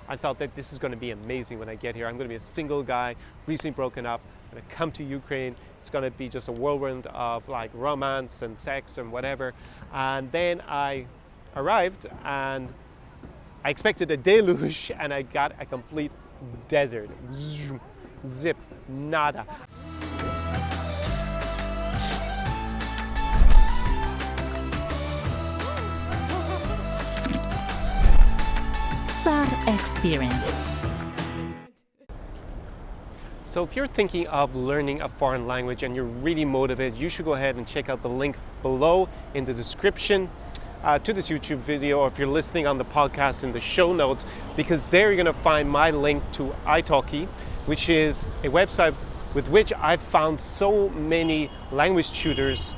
I felt that this is going to be amazing when I get here. I'm going to be a single guy, recently broken up. I'm going to come to Ukraine. It's going to be just a whirlwind of like romance and sex and whatever. And then I arrived and I expected a deluge and I got a complete desert. Zip, nada. SAR Experience. So if you're thinking of learning a foreign language and you're really motivated, you should go ahead and check out the link below in the description to this YouTube video, or if you're listening on the podcast in the show notes, because there you're going to find my link to italki, which is a website with which I've found so many language tutors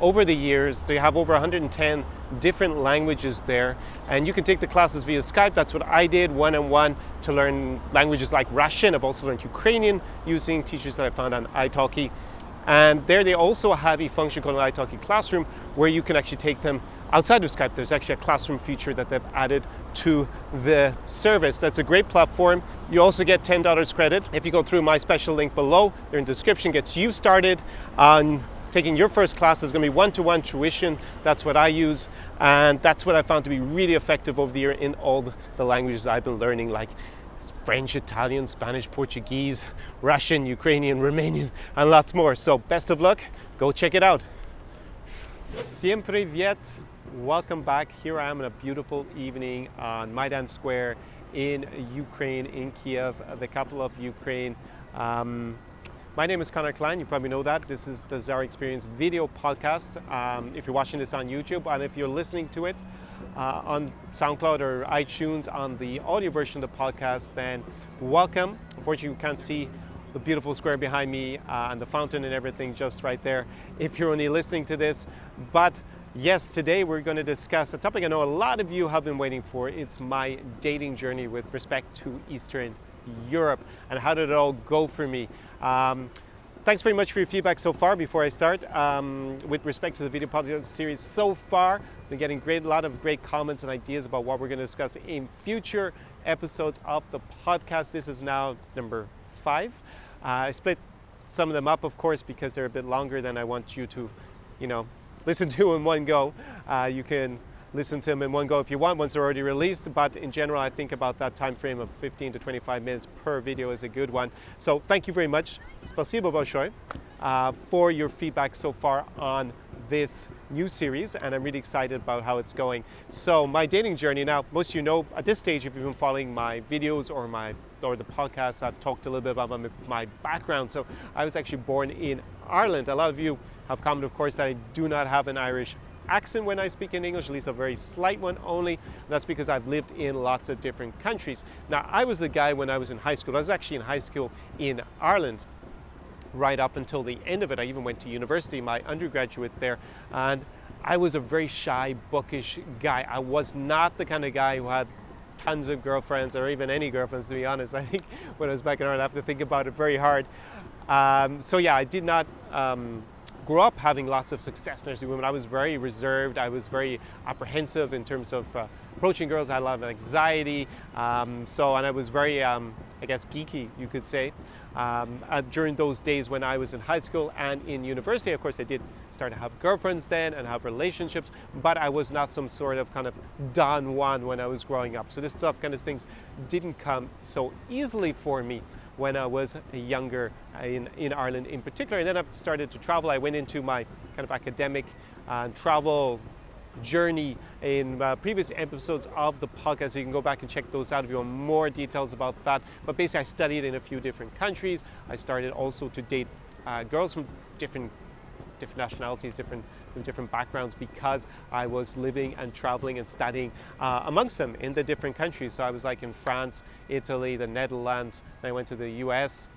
over the years. They have over 110 different languages there, and you can take the classes via Skype. That's what I did, one-on-one, to learn languages like Russian. I've also learned Ukrainian using teachers that I found on italki. And there they also have a function called an italki Classroom, where you can actually take them outside of Skype. There's actually a classroom feature that they've added to the service. That's a great platform. You also get $10 credit if you go through my special link below. There in the description, gets you started on taking your first class. Is going to be one-to-one tuition. That's what I use, and that's what I found to be really effective over the year in all the languages I've been learning, like French, Italian, Spanish, Portuguese, Russian, Ukrainian, Romanian, and lots more. So best of luck. Go check it out. Всем привет. Welcome back. Here I am on a beautiful evening on Maidan Square in Ukraine, in Kiev, the capital of Ukraine. My name is Connor Klein. You probably know that. This is the SAR Experience video podcast. If you're watching this on YouTube, and if you're listening to it on SoundCloud or iTunes on the audio version of the podcast, then welcome. Unfortunately, you can't see the beautiful square behind me and the fountain and everything just right there if you're only listening to this. But yes, today we're going to discuss a topic I know a lot of you have been waiting for. It's my dating journey with respect to Eastern Europe, and how did it all go for me. Thanks very much for your feedback so far. Before I start, with respect to the video podcast series so far, I've been getting a lot of great comments and ideas about what we're going to discuss in future episodes of the podcast. This is now number 5. I split some of them up, of course, because they're a bit longer than I want you to, listen to in one go. You can listen to them in one go if you want, once they're already released, but in general I think about that time frame of 15 to 25 minutes per video is a good one. So thank you very much, спасибо большое, for your feedback so far on this new series, and I'm really excited about how it's going. So my dating journey, now most of you know at this stage, if you've been following my videos or the podcast, I've talked a little bit about my background. So I was actually born in Ireland. A lot of you have commented, of course, that I do not have an Irish accent when I speak in English, at least a very slight one only. And that's because I've lived in lots of different countries. Now, I was the guy when I was in high school. I was actually in high school in Ireland right up until the end of it. I even went to university, my undergraduate there, and I was a very shy, bookish guy. I was not the kind of guy who had tons of girlfriends, or even any girlfriends, to be honest. I think when I was back in Ireland, I have to think about it very hard. So yeah, I did not grew up having lots of success nursing women. I was very reserved. I was very apprehensive in terms of approaching girls. I had a lot of anxiety. And I was very, geeky, you could say. During those days when I was in high school and in university, of course, I did start to have girlfriends then and have relationships, but I was not some sort of kind of Don Juan when I was growing up. So this stuff, kind of things, didn't come so easily for me when I was younger in Ireland in particular. And then I've started to travel. I went into my kind of academic travel journey in previous episodes of the podcast, so you can go back and check those out if you want more details about that. But basically, I studied in a few different countries. I started also to date girls from different nationalities, from different backgrounds, because I was living and traveling and studying amongst them in the different countries. So I was like in France, Italy, the Netherlands. Then I went to the US,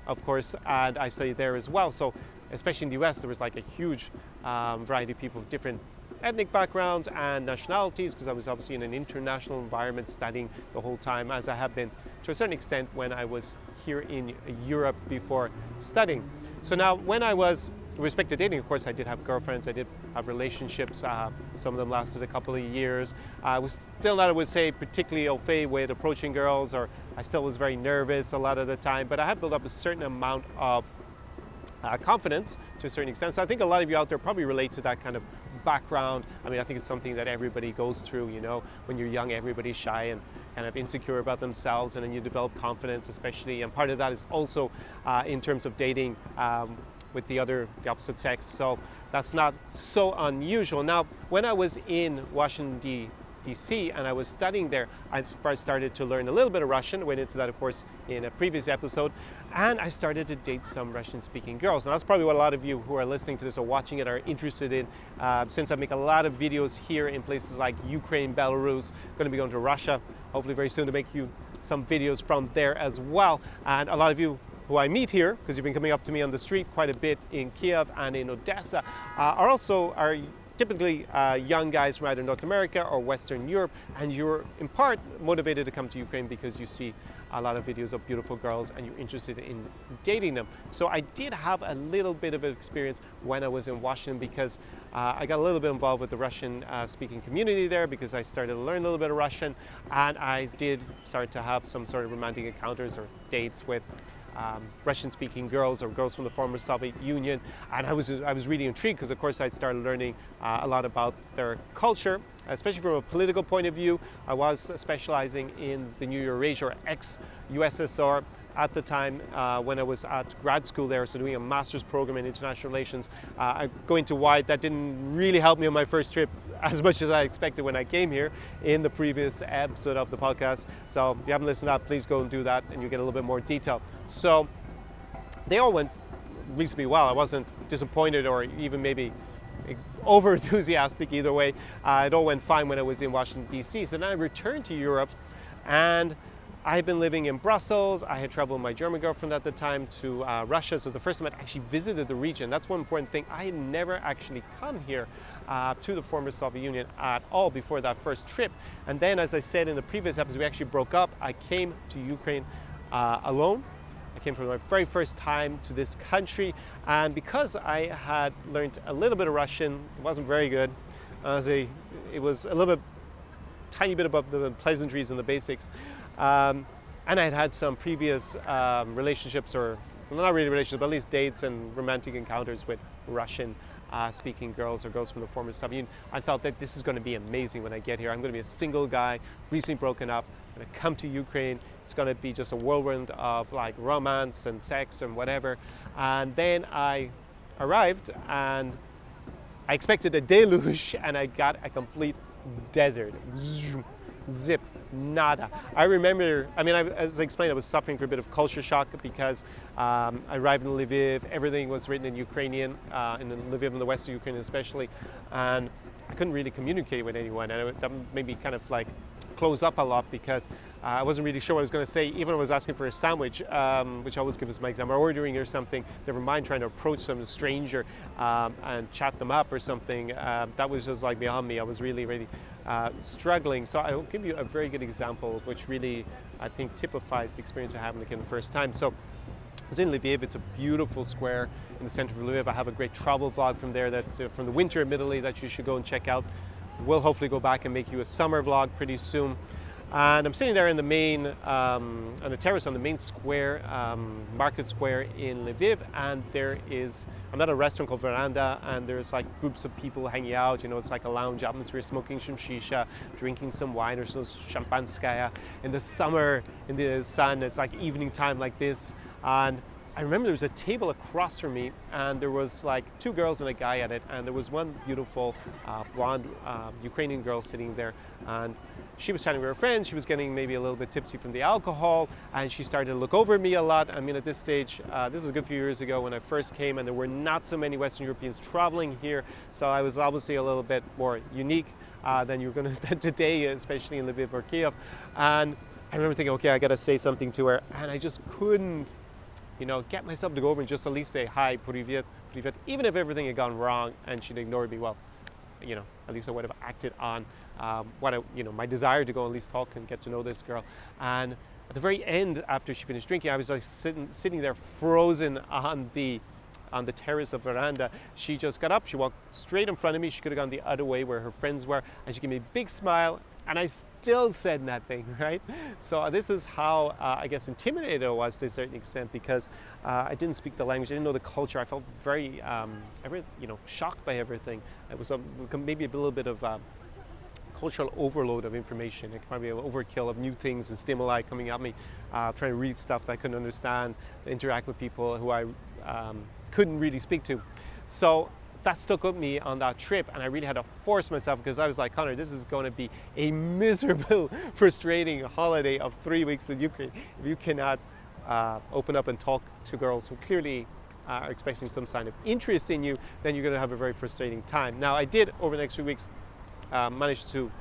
of course, and I studied there as well. So especially in the US, there was like a huge variety of people of different ethnic backgrounds and nationalities, because I was obviously in an international environment studying the whole time, as I have been to a certain extent when I was here in Europe before studying. So now when I was with respect to dating, of course, I did have girlfriends, I did have relationships. Some of them lasted a couple of years. I was still not, I would say, particularly au fait with approaching girls, or I still was very nervous a lot of the time, but I had built up a certain amount of confidence to a certain extent. So I think a lot of you out there probably relate to that kind of background. I mean, I think it's something that everybody goes through, you know, when you're young, everybody's shy and kind of insecure about themselves, and then you develop confidence, especially, and part of that is also in terms of dating with the opposite sex. So that's not so unusual. Now, when I was in Washington, DC, and I was studying there, I first started to learn a little bit of Russian. Went into that, of course, in a previous episode, and I started to date some Russian-speaking girls. And that's probably what a lot of you who are listening to this or watching it are interested in, since I make a lot of videos here in places like Ukraine, Belarus. Going to be going to Russia, hopefully very soon, to make you some videos from there as well. And a lot of you who I meet here, because you've been coming up to me on the street quite a bit in Kiev and in Odessa, are typically young guys from either North America or Western Europe, and you're in part motivated to come to Ukraine because you see a lot of videos of beautiful girls and you're interested in dating them. So I did have a little bit of experience when I was in Washington, because I got a little bit involved with the Russian speaking community there, because I started to learn a little bit of Russian, and I did start to have some sort of romantic encounters or dates with Russian-speaking girls or girls from the former Soviet Union, and I was really intrigued, because of course I'd started learning a lot about their culture, especially from a political point of view. I was specializing in the new Eurasia, or ex-USSR, at the time when I was at grad school there, so doing a master's program in international relations. Going to why that didn't really help me on my first trip as much as I expected when I came here in the previous episode of the podcast. So if you haven't listened to that, please go and do that, and you get a little bit more detail. So they all went reasonably well. I wasn't disappointed or even maybe over enthusiastic either way. It all went fine when I was in Washington, DC. So then I returned to Europe, and I had been living in Brussels. I had traveled with my German girlfriend at the time to Russia. So the first time I'd actually visited the region. That's one important thing. I had never actually come here to the former Soviet Union at all before that first trip. And then, as I said in the previous episode, we actually broke up. I came to Ukraine alone. I came for my very first time to this country. And because I had learned a little bit of Russian, it wasn't very good. It was a little bit, tiny bit above the pleasantries and the basics. And I had had some previous relationships, or well, not really relationships, but at least dates and romantic encounters with Russian-speaking girls or girls from the former Soviet Union. I felt that this is going to be amazing when I get here. I'm going to be a single guy, recently broken up. I'm going to come to Ukraine. It's going to be just a whirlwind of like romance and sex and whatever. And then I arrived, and I expected a deluge, and I got a complete desert. Zip, nada. I remember, as I explained, I was suffering from a bit of culture shock, because I arrived in Lviv, everything was written in Ukrainian, in Lviv, in the western Ukraine especially, and I couldn't really communicate with anyone, and that made me kind of like close up a lot, because I wasn't really sure what I was going to say. Even when I was asking for a sandwich, which I always give as my example, or ordering or something, never mind trying to approach some stranger and chat them up or something. That was just like beyond me. I was really struggling. So I'll give you a very good example, which really, I think, typifies the experience I had when I came the first time. So I was in Lviv. It's a beautiful square in the center of Lviv. I have a great travel vlog from there, from the winter admittedly, that you should go and check out. We'll hopefully go back and make you a summer vlog pretty soon. And I'm sitting there in the main, on the terrace on the main square, market square in Lviv, and I'm at a restaurant called Veranda, and there's like groups of people hanging out, it's like a lounge atmosphere, smoking some shisha, drinking some wine or some champanskaya. In the summer, in the sun, it's like evening time like this. And I remember there was a table across from me, and there was like two girls and a guy at it, and there was one beautiful blonde Ukrainian girl sitting there, and she was chatting with her friends. She was getting maybe a little bit tipsy from the alcohol, and she started to look over at me a lot. At this stage, this is a good few years ago when I first came, and there were not so many Western Europeans traveling here, so I was obviously a little bit more unique than you're going to today, especially in Lviv or Kiev. And I remember thinking, okay, I got to say something to her, and I just couldn't get myself to go over and just at least say, hi, privyet, privyet, even if everything had gone wrong and she'd ignored me. Well, at least I would have acted on my desire to go and at least talk and get to know this girl. And at the very end, after she finished drinking, I was like sitting there frozen on the on the terrace of veranda. She just got up, she walked straight in front of me. She could have gone the other way where her friends were, and she gave me a big smile, and I still said nothing, right? So this is how I guess intimidated I was to a certain extent, because I didn't speak the language, I didn't know the culture. I felt very, shocked by everything. It was maybe a little bit of cultural overload of information. It probably an overkill of new things and stimuli coming at me, trying to read stuff that I couldn't understand, interact with people who I couldn't really speak to. So that stuck with me on that trip, and I really had to force myself, because I was like, Connor, this is going to be a miserable, frustrating holiday of 3 weeks in Ukraine if you cannot open up and talk to girls who clearly are expressing some sign of interest in you. Then you're going to have a very frustrating time. Now, I did over the next few weeks manage to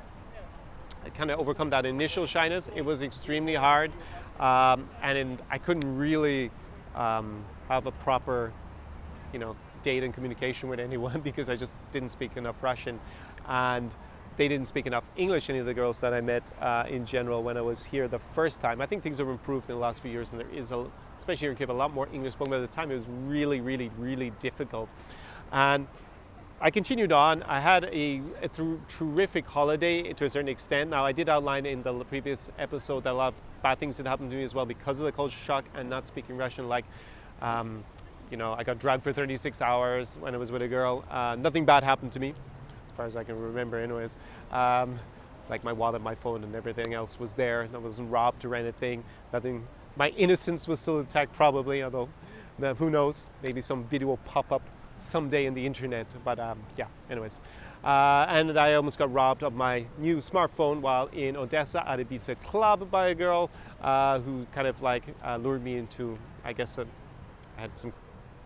kind of overcome that initial shyness. It was extremely hard, and I couldn't really have a proper, date and communication with anyone because I just didn't speak enough Russian, and they didn't speak enough English, any of the girls that I met in general when I was here the first time. I think things have improved in the last few years, and there is, especially here in Kyiv, a lot more English spoken, but at the time it was really, really, really difficult. And I continued on. I had a terrific holiday to a certain extent. Now, I did outline in the previous episode that a lot of bad things had happened to me as well because of the culture shock and not speaking Russian. Like, I got dragged for 36 hours when I was with a girl. Nothing bad happened to me, as far as I can remember anyways. Like my wallet, my phone, and everything else was there. I wasn't robbed or anything. Nothing. My innocence was still intact probably, although who knows, maybe some video will pop up someday in the internet. But anyways. And I almost got robbed of my new smartphone while in Odessa at a pizza club by a girl who kind of lured me into, I guess, I had some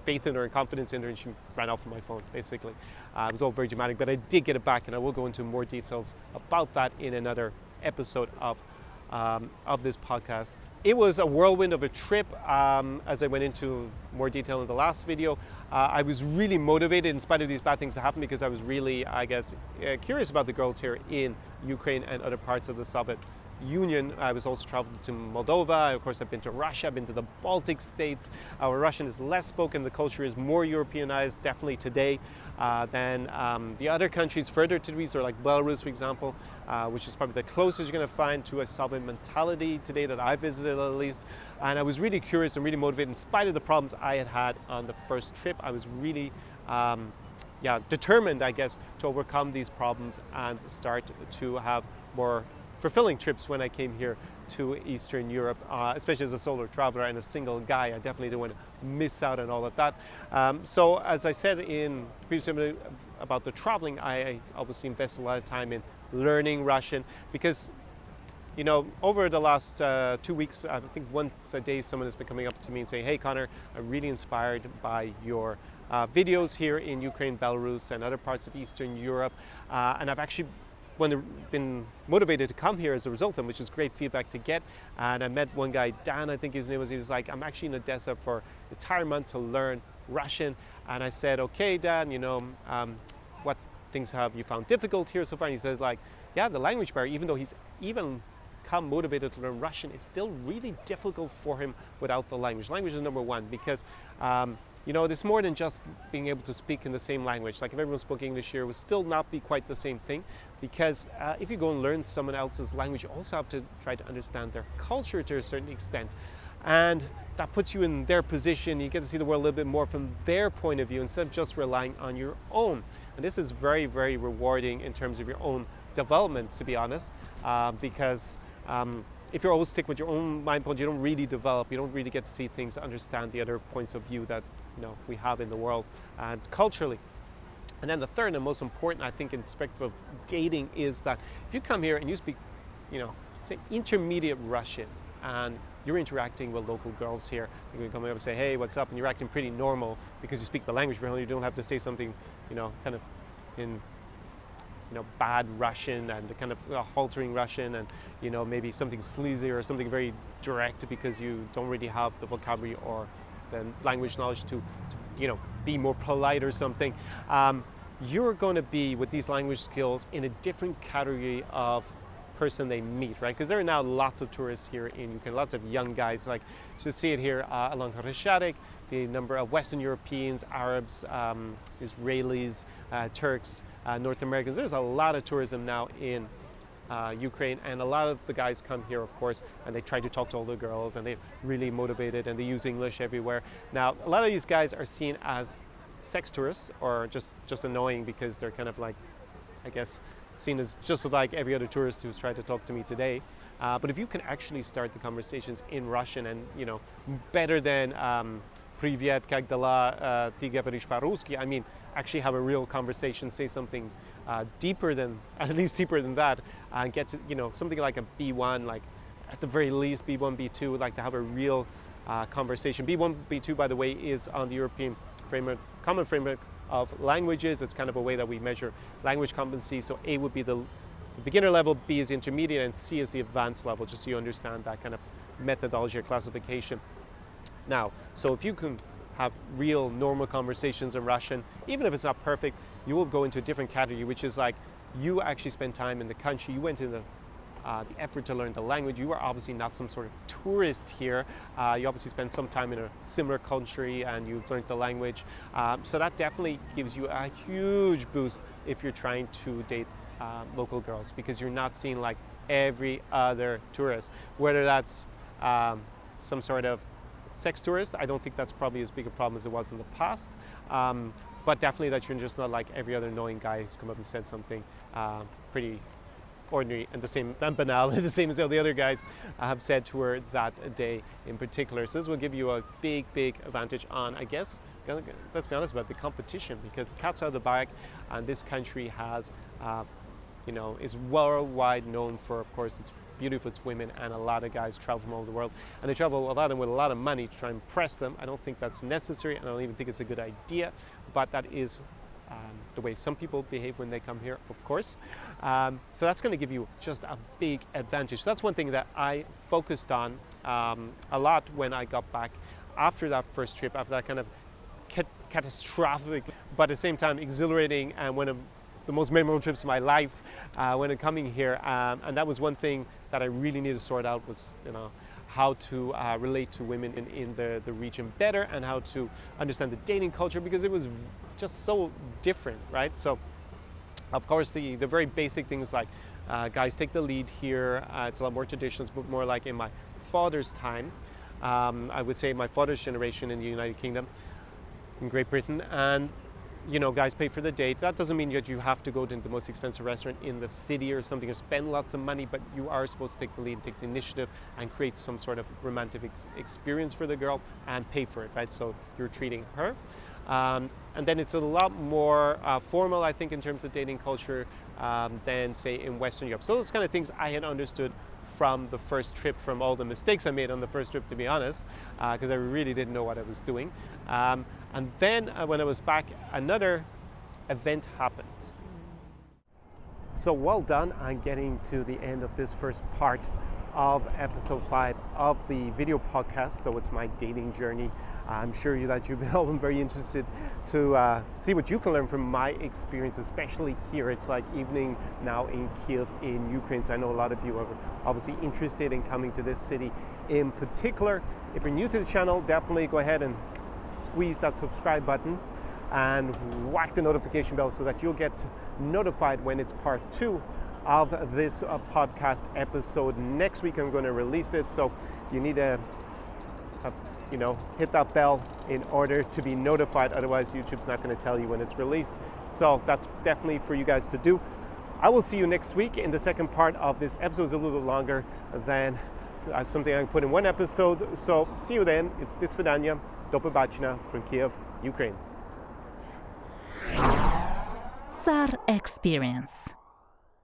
faith in her and confidence in her, and she ran off with my phone, basically. It was all very dramatic, but I did get it back, and I will go into more details about that in another episode of this podcast. It was a whirlwind of a trip. As I went into more detail in the last video, I was really motivated in spite of these bad things that happened, because I was really, I guess, curious about the girls here in Ukraine and other parts of the Soviet Union. I was also traveled to Moldova. Of course, I've been to Russia, I've been to the Baltic states. Our Russian is less spoken. The culture is more Europeanized, definitely today, than the other countries further to the east, or like Belarus, for example, which is probably the closest you're going to find to a Soviet mentality today that I visited, at least. And I was really curious and really motivated in spite of the problems I had on the first trip. I was really determined, I guess, to overcome these problems and start to have more fulfilling trips when I came here to Eastern Europe, especially as a solo traveler and a single guy. I definitely didn't want to miss out on all of that. So as I said in previous video about the traveling, I obviously invest a lot of time in learning Russian, because over the last 2 weeks, I think once a day someone has been coming up to me and saying, hey Connor, I'm really inspired by your videos here in Ukraine, Belarus, and other parts of Eastern Europe, and I've actually been motivated to come here as a result of them, which is great feedback to get. And I met one guy, Dan, I think his name was. He was like, I'm actually in Odessa for an entire month to learn Russian. And I said, okay, Dan, what things have you found difficult here so far? And he said, the language barrier. Even though he's even come motivated to learn Russian, it's still really difficult for him without the language. Language is number one, because there's more than just being able to speak in the same language. Like if everyone spoke English here, it would still not be quite the same thing, because if you go and learn someone else's language, you also have to try to understand their culture to a certain extent. And that puts you in their position. You get to see the world a little bit more from their point of view instead of just relying on your own. And this is very, very rewarding in terms of your own development, to be honest, because if you always stick with your own mind point, you don't really develop. You don't really get to see things, understand the other points of view that we have in the world and culturally. And then the third and most important, I think, in perspective of dating is that if you come here and you speak, say intermediate Russian, and you're interacting with local girls here, you can come over and say, hey, what's up? And you're acting pretty normal because you speak the language, but you don't have to say something, kind of in bad Russian and kind of halting Russian, and maybe something sleazy or something very direct because you don't really have the vocabulary or the language knowledge to be more polite or something. You're going to be, with these language skills, in a different category of person they meet, right? Because there are now lots of tourists here in Ukraine, lots of young guys. Like you see it here along Hreshadik, the number of Western Europeans, Arabs, Israelis, Turks, North Americans. There's a lot of tourism now in Ukraine, and a lot of the guys come here, of course, and they try to talk to all the girls, and they're really motivated, and they use English everywhere. Now, a lot of these guys are seen as sex tourists, or just annoying because they're kind of like, I guess, seen as just like every other tourist who's tried to talk to me today. But if you can actually start the conversations in Russian, and better than Privyet, как дела, ты говоришь по-русски, I mean, actually have a real conversation, say something deeper than, at least deeper than that, and get to, something like a B1, like at the very least B1, B2, like to have a real conversation. B1, B2, by the way, is on the European framework, common framework of languages. It's kind of a way that we measure language competency. So A would be the beginner level, B is intermediate, and C is the advanced level, just so you understand that kind of methodology or classification. Now, so if you can have real normal conversations in Russian, even if it's not perfect, you will go into a different category, which is like you actually spend time in the country, you went to the effort to learn the language. You are obviously not some sort of tourist here. You obviously spend some time in a similar country and you've learned the language. So that definitely gives you a huge boost if you're trying to date local girls, because you're not seeing like every other tourist. Whether that's some sort of sex tourist, I don't think that's probably as big a problem as it was in the past. But definitely that you're just not like every other annoying guy who's come up and said something pretty ordinary and banal, the same as all the other guys have said to her that day in particular. So this will give you a big advantage on, I guess, let's be honest about the competition, because the cat's out of the bag, and this country has, is worldwide known for, of course, its beauty of its women, and a lot of guys travel from all over the world, and they travel a lot and with a lot of money to try and impress them. I don't think that's necessary, and I don't even think it's a good idea, but that is the way some people behave when they come here, of course. So that's going to give you just a big advantage. So that's one thing that I focused on a lot when I got back after that first trip, after that kind of catastrophic, but at the same time exhilarating and one of the most memorable trips of my life when I'm coming here. And that was one thing that I really needed to sort out, was how to relate to women in the region better, and how to understand the dating culture, because it was just so different, right? So of course the very basic things like guys take the lead here. It's a lot more traditions, but more like in my father's time, I would say my father's generation in the United Kingdom, in Great Britain, and guys pay for the date. That doesn't mean that you have to go to the most expensive restaurant in the city or something, or spend lots of money, but you are supposed to take the lead, take the initiative, and create some sort of romantic experience for the girl and pay for it, right? So you're treating her. And then it's a lot more formal, I think, in terms of dating culture than, say, in Western Europe. So those kind of things I had understood from the first trip, from all the mistakes I made on the first trip, to be honest, because I really didn't know what I was doing. And then when I was back, another event happened. So well done on getting to the end of this first part of episode 5 of the video podcast. So it's my dating journey. I'm sure that you've all been very interested to see what you can learn from my experience, especially here. It's like evening now in Kiev in Ukraine, so I know a lot of you are obviously interested in coming to this city in particular. If you're new to the channel, definitely go ahead and squeeze that subscribe button and whack the notification bell so that you'll get notified when it's part 2 of this podcast episode. Next week I'm going to release it, so you need to hit that bell in order to be notified. Otherwise YouTube's not going to tell you when it's released. So that's definitely for you guys to do. I will see you next week in the second part of this episode. It's a little bit longer than something I can put in one episode. So see you then. It's До свидания. До побачення from Kiev, Ukraine. SAR Experience.